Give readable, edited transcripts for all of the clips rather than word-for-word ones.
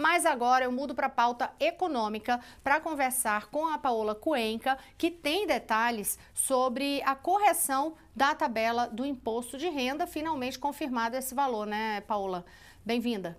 Mas agora eu mudo para a pauta econômica para conversar com a Paola Cuenca, que tem detalhes sobre a correção da tabela do imposto de renda, finalmente confirmado esse valor, né, Paola? Bem-vinda.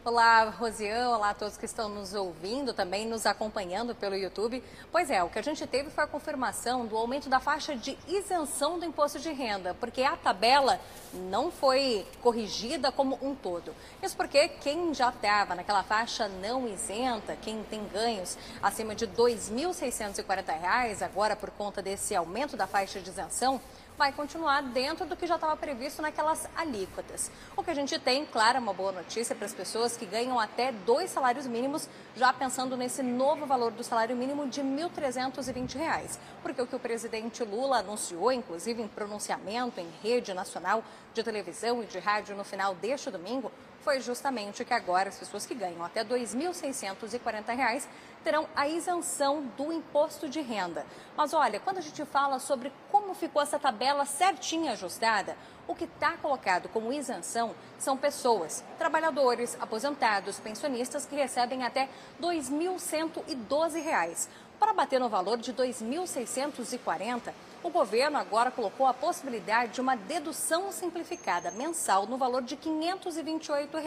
Olá, Rosiane, olá a todos que estão nos ouvindo, também nos acompanhando pelo YouTube. Pois é, o que a gente teve foi a confirmação do aumento da faixa de isenção do imposto de renda, porque a tabela não foi corrigida como um todo. Isso porque quem já estava naquela faixa não isenta, quem tem ganhos acima de R$ 2.640, agora por conta desse aumento da faixa de isenção, vai continuar dentro do que já estava previsto naquelas alíquotas. O que a gente tem, claro, é uma boa notícia para as pessoas que ganham até 2 salários mínimos, já pensando nesse novo valor do salário mínimo de R$ 1.320. Porque o que o presidente Lula anunciou, inclusive em pronunciamento em rede nacional de televisão e de rádio no final deste domingo, foi justamente que agora as pessoas que ganham até R$ 2.640 terão a isenção do imposto de renda. Mas olha, quando a gente fala sobre como ficou essa tabela certinha ajustada, o que está colocado como isenção são pessoas, trabalhadores, aposentados, pensionistas que recebem até R$ 2.112. Para bater no valor de R$ 2.640, o governo agora colocou a possibilidade de uma dedução simplificada mensal no valor de R$ 528.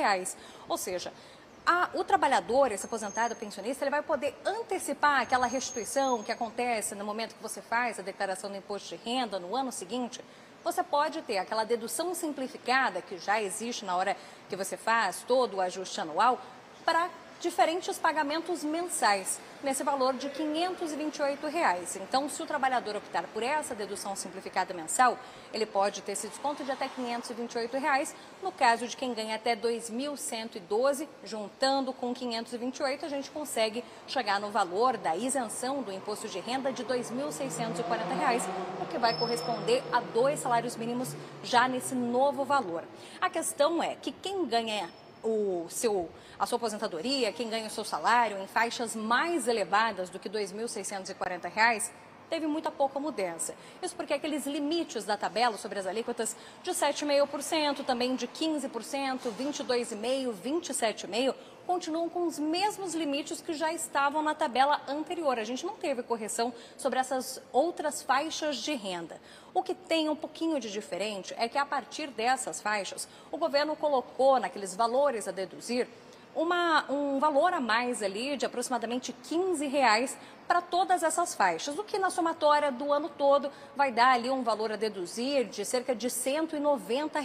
Ou seja, o trabalhador, esse aposentado pensionista, ele vai poder antecipar aquela restituição que acontece no momento que você faz a declaração do imposto de renda no ano seguinte. Você pode ter aquela dedução simplificada que já existe na hora que você faz todo o ajuste anual para diferentes pagamentos mensais, nesse valor de R$ 528. Então, se o trabalhador optar por essa dedução simplificada mensal, ele pode ter esse desconto de até R$ 528. No caso de quem ganha até R$ 2.112, juntando com 528, a gente consegue chegar no valor da isenção do imposto de renda de R$ 2.640, o que vai corresponder a 2 salários mínimos já nesse novo valor. A questão é que quem ganha a sua aposentadoria, quem ganha o seu salário em faixas mais elevadas do que R$ 2.640, teve muita pouca mudança. Isso porque aqueles limites da tabela sobre as alíquotas de 7,5%, também de 15%, 22,5%, 27,5%, continuam com os mesmos limites que já estavam na tabela anterior. A gente não teve correção sobre essas outras faixas de renda. O que tem um pouquinho de diferente é que a partir dessas faixas, o governo colocou naqueles valores a deduzir um valor a mais ali de aproximadamente R$ 15 para todas essas faixas, o que na somatória do ano todo vai dar ali um valor a deduzir de cerca de R$ 190.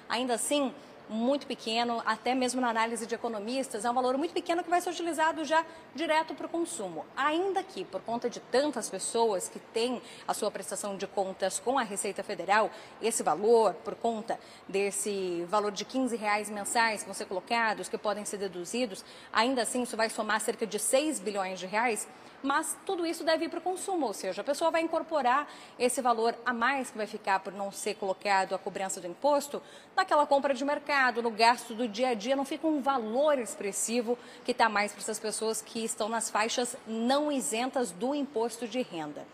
Ainda assim, muito pequeno, até mesmo na análise de economistas, é um valor muito pequeno que vai ser utilizado já direto para o consumo. Ainda que, por conta de tantas pessoas que têm a sua prestação de contas com a Receita Federal, esse valor, por conta desse valor de R$ 15 mensais que vão ser colocados, que podem ser deduzidos, ainda assim isso vai somar cerca de 6 bilhões de reais, mas tudo isso deve ir para o consumo, ou seja, a pessoa vai incorporar esse valor a mais que vai ficar por não ser colocado a cobrança do imposto naquela compra de mercado, no gasto do dia a dia, não fica um valor expressivo que está mais para essas pessoas que estão nas faixas não isentas do imposto de renda.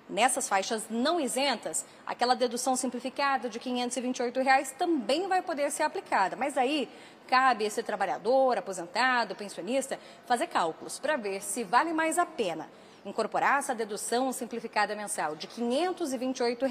Nessas faixas não isentas, aquela dedução simplificada de R$ 528 também vai poder ser aplicada, mas aí cabe esse trabalhador, aposentado, pensionista, fazer cálculos para ver se vale mais a pena incorporar essa dedução simplificada mensal de R$ 528,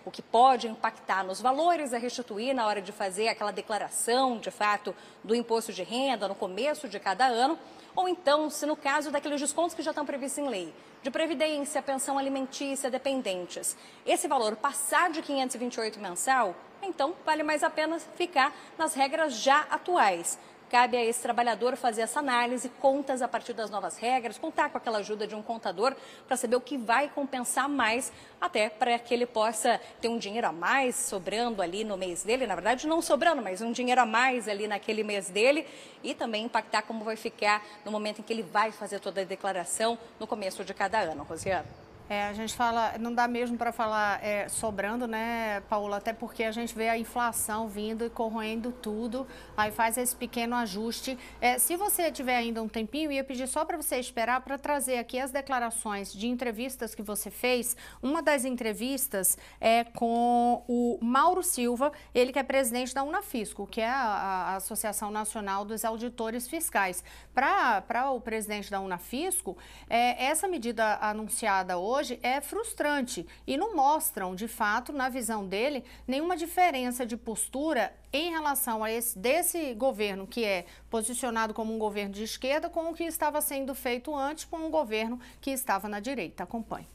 o que pode impactar nos valores a restituir na hora de fazer aquela declaração, de fato, do imposto de renda no começo de cada ano, ou então, se no caso daqueles descontos que já estão previstos em lei, de previdência, pensão alimentícia, dependentes, esse valor passar de R$ 528 mensal, então vale mais a pena ficar nas regras já atuais. Cabe a esse trabalhador fazer essa análise, contas a partir das novas regras, contar com aquela ajuda de um contador para saber o que vai compensar mais, até para que ele possa ter um dinheiro a mais sobrando ali no mês dele, na verdade não sobrando, mas um dinheiro a mais ali naquele mês dele, e também impactar como vai ficar no momento em que ele vai fazer toda a declaração no começo de cada ano. Rosiane. A gente fala, não dá mesmo para falar sobrando, né, Paula? Até porque a gente vê a inflação vindo e corroendo tudo, aí faz esse pequeno ajuste. Se você tiver ainda um tempinho, eu ia pedir só para você esperar para trazer aqui as declarações de entrevistas que você fez. Uma das entrevistas é com o Mauro Silva, ele que é presidente da Unafisco, que é a Associação Nacional dos Auditores Fiscais. Para o presidente da Unafisco, essa medida anunciada hoje é frustrante e não mostram, de fato, na visão dele, nenhuma diferença de postura em relação a desse governo que é posicionado como um governo de esquerda com o que estava sendo feito antes com um governo que estava na direita. Acompanhe.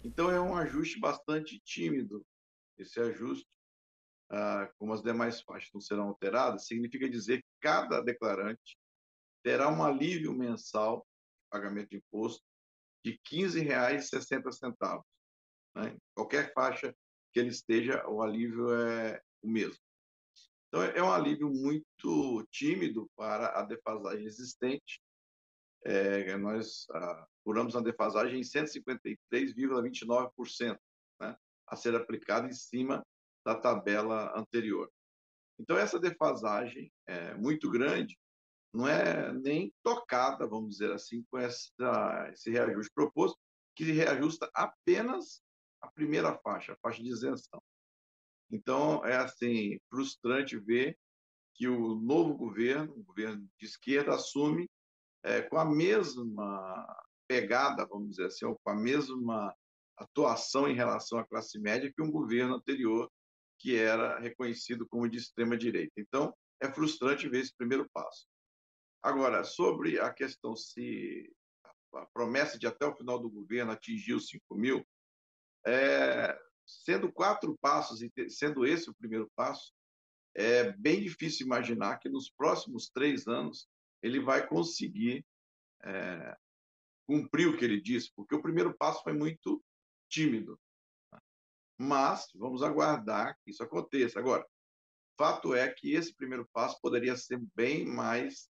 Então, é um ajuste bastante tímido. Esse ajuste, como as demais faixas não serão alteradas, significa dizer que cada declarante terá um alívio mensal de pagamento de imposto de R$ 15,60. Né? Qualquer faixa que ele esteja, o alívio é o mesmo. Então, é um alívio muito tímido para a defasagem existente. Nós apuramos a defasagem em 153,29%, né, a ser aplicada em cima da tabela anterior. Então, essa defasagem é muito grande, não é nem tocada, vamos dizer assim, com esse reajuste proposto, que reajusta apenas a primeira faixa, a faixa de isenção. Então, é assim, frustrante ver que o novo governo, o governo de esquerda, assume com a mesma pegada, vamos dizer assim, ou com a mesma atuação em relação à classe média que um governo anterior, que era reconhecido como de extrema-direita. Então, é frustrante ver esse primeiro passo. Agora, sobre a questão se a promessa de até o final do governo atingir os 5 mil, sendo 4 passos e sendo esse o primeiro passo, é bem difícil imaginar que nos próximos 3 anos ele vai conseguir cumprir o que ele disse, porque o primeiro passo foi muito tímido. Mas vamos aguardar que isso aconteça. Agora, fato é que esse primeiro passo poderia ser bem mais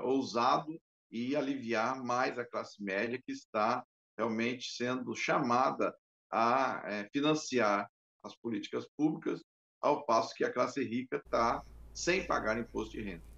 ousado e aliviar mais a classe média que está realmente sendo chamada a financiar as políticas públicas, ao passo que a classe rica está sem pagar imposto de renda.